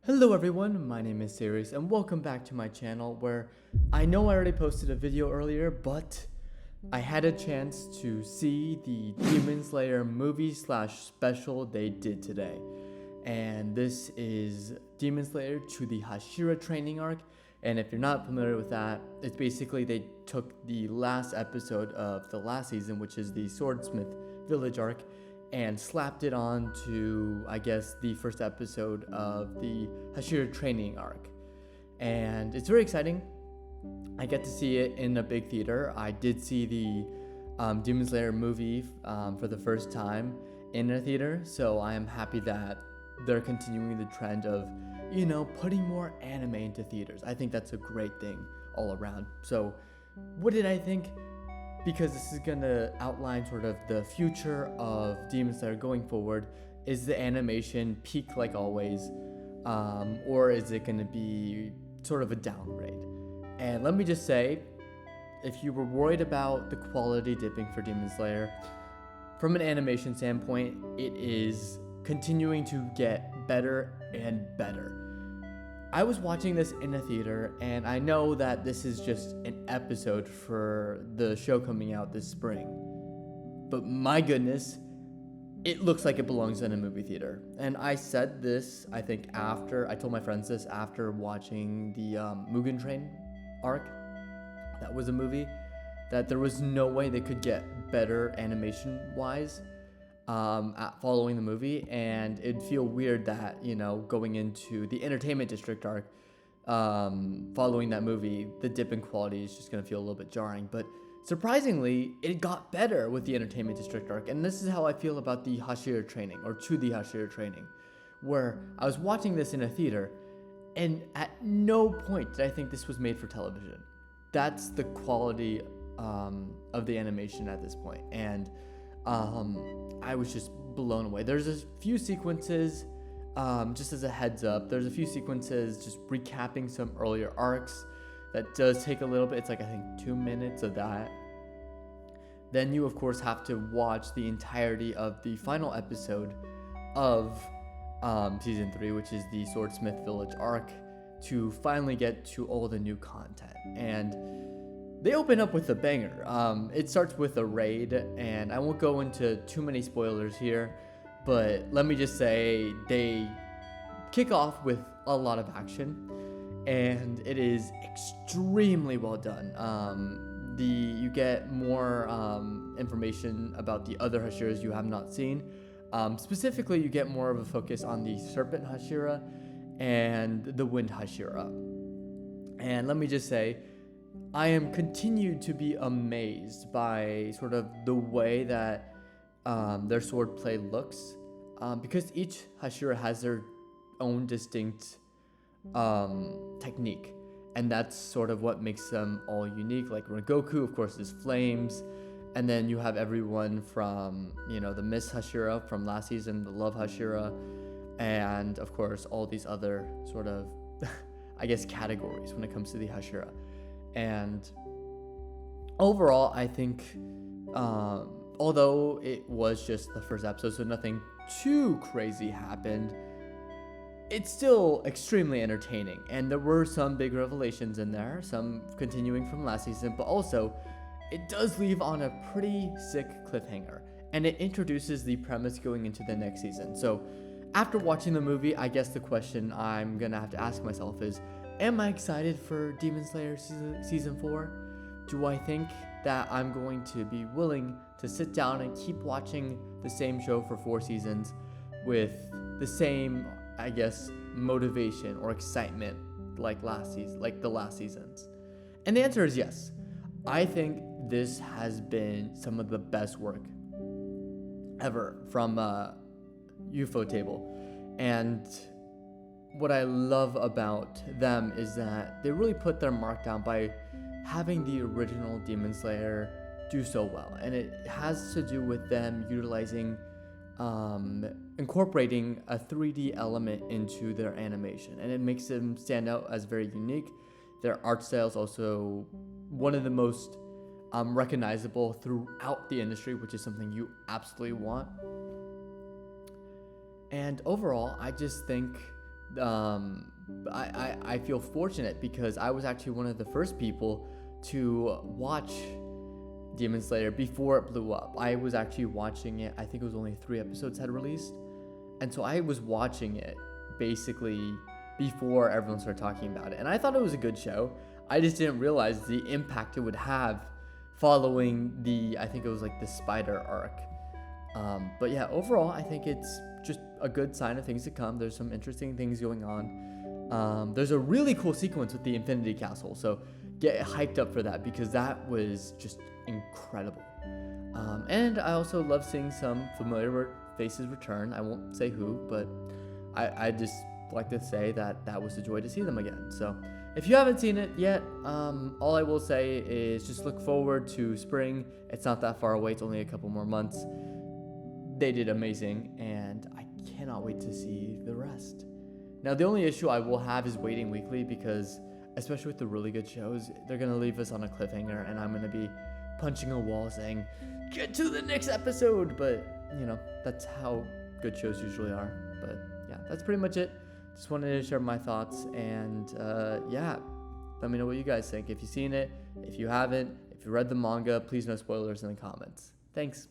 Hello everyone, my name is Sirius and welcome back to my channel where I know I already posted a video earlier, but I had a chance to see the Demon Slayer movie / special they did today. And this is Demon Slayer to the Hashira training arc. And if you're not familiar with that, it's basically they took the last episode of the last season, which is the Swordsmith Village arc, and slapped it on to, I guess, the first episode of the Hashira training arc. And it's very exciting. I get to see it in a big theater. I did see the Demon Slayer movie for the first time in a theater, so I am happy that they're continuing the trend of, putting more anime into theaters. I think that's a great thing all around. So what did I think? Because this is going to outline sort of the future of Demon Slayer going forward. Is the animation peak like always? Or is it going to be sort of a downgrade? And let me just say, if you were worried about the quality dipping for Demon Slayer, from an animation standpoint, it is continuing to get better and better. I was watching this in a theater, and I know that this is just an episode for the show coming out this spring. But my goodness, it looks like it belongs in a movie theater. And I said this, I think I told my friends this after watching the Mugen Train arc. That was a movie that there was no way they could get better animation-wise following the movie, and it'd feel weird that, going into the Entertainment District arc, following that movie, the dip in quality is just going to feel a little bit jarring. But surprisingly, it got better with the Entertainment District arc, and this is how I feel about the Hashira training, or to the Hashira training, where I was watching this in a theater, and at no point did I think this was made for television. That's the quality of the animation at this point, and I was just blown away. There's a few sequences, just as a heads up, there's a few sequences just recapping some earlier arcs that does take a little bit. It's like, I think 2 minutes of that. Then you, of course, have to watch the entirety of the final episode of Season 3, which is the Swordsmith Village arc, to finally get to all the new content. And they open up with a banger. It starts with a raid, and I won't go into too many spoilers here, but let me just say they kick off with a lot of action, and it is extremely well done. You get more information about the other Hashiras you have not seen. Specifically, you get more of a focus on the Serpent Hashira and the Wind Hashira. And let me just say, I am continued to be amazed by sort of the way that their swordplay looks, because each Hashira has their own distinct technique, and that's sort of what makes them all unique. Like Rengoku, of course, is flames, and then you have everyone from, the Mist Hashira from last season, the Love Hashira, and of course all these other sort of, I guess, categories when it comes to the Hashira. And overall, I think, although it was just the first episode, so nothing too crazy happened, it's still extremely entertaining. And there were some big revelations in there, some continuing from last season, but also it does leave on a pretty sick cliffhanger. And it introduces the premise going into the next season. So after watching the movie, I guess the question I'm going to have to ask myself is, am I excited for Demon Slayer season 4? Do I think that I'm going to be willing to sit down and keep watching the same show for 4 seasons with the same, I guess, motivation or excitement like the last seasons? And the answer is yes. I think this has been some of the best work ever from Ufotable. And what I love about them is that they really put their mark down by having the original Demon Slayer do so well. And it has to do with them utilizing, incorporating a 3D element into their animation. And it makes them stand out as very unique. Their art style is also one of the most recognizable throughout the industry, which is something you absolutely want. And overall, I just think I feel fortunate because I was actually one of the first people to watch Demon Slayer before it blew up. I was actually watching it. I think it was only 3 episodes had released, and so I was watching it basically before everyone started talking about it. And I thought it was a good show. I just didn't realize the impact it would have following I think it was like the spider arc. But yeah, overall, I think it's just a good sign of things to come. There's some interesting things going on. There's a really cool sequence with the Infinity Castle, so get hyped up for that because that was just incredible. And I also love seeing some familiar faces return. I won't say who, but I just like to say that was a joy to see them again. So if you haven't seen it yet, all I will say is just look forward to spring. It's not that far away. It's only a couple more months. They did amazing, and I cannot wait to see the rest. Now, the only issue I will have is waiting weekly because, especially with the really good shows, they're going to leave us on a cliffhanger, and I'm going to be punching a wall saying, get to the next episode. But, that's how good shows usually are. But, yeah, that's pretty much it. Just wanted to share my thoughts, and, let me know what you guys think. If you've seen it, if you haven't, if you read the manga, please no spoilers in the comments. Thanks.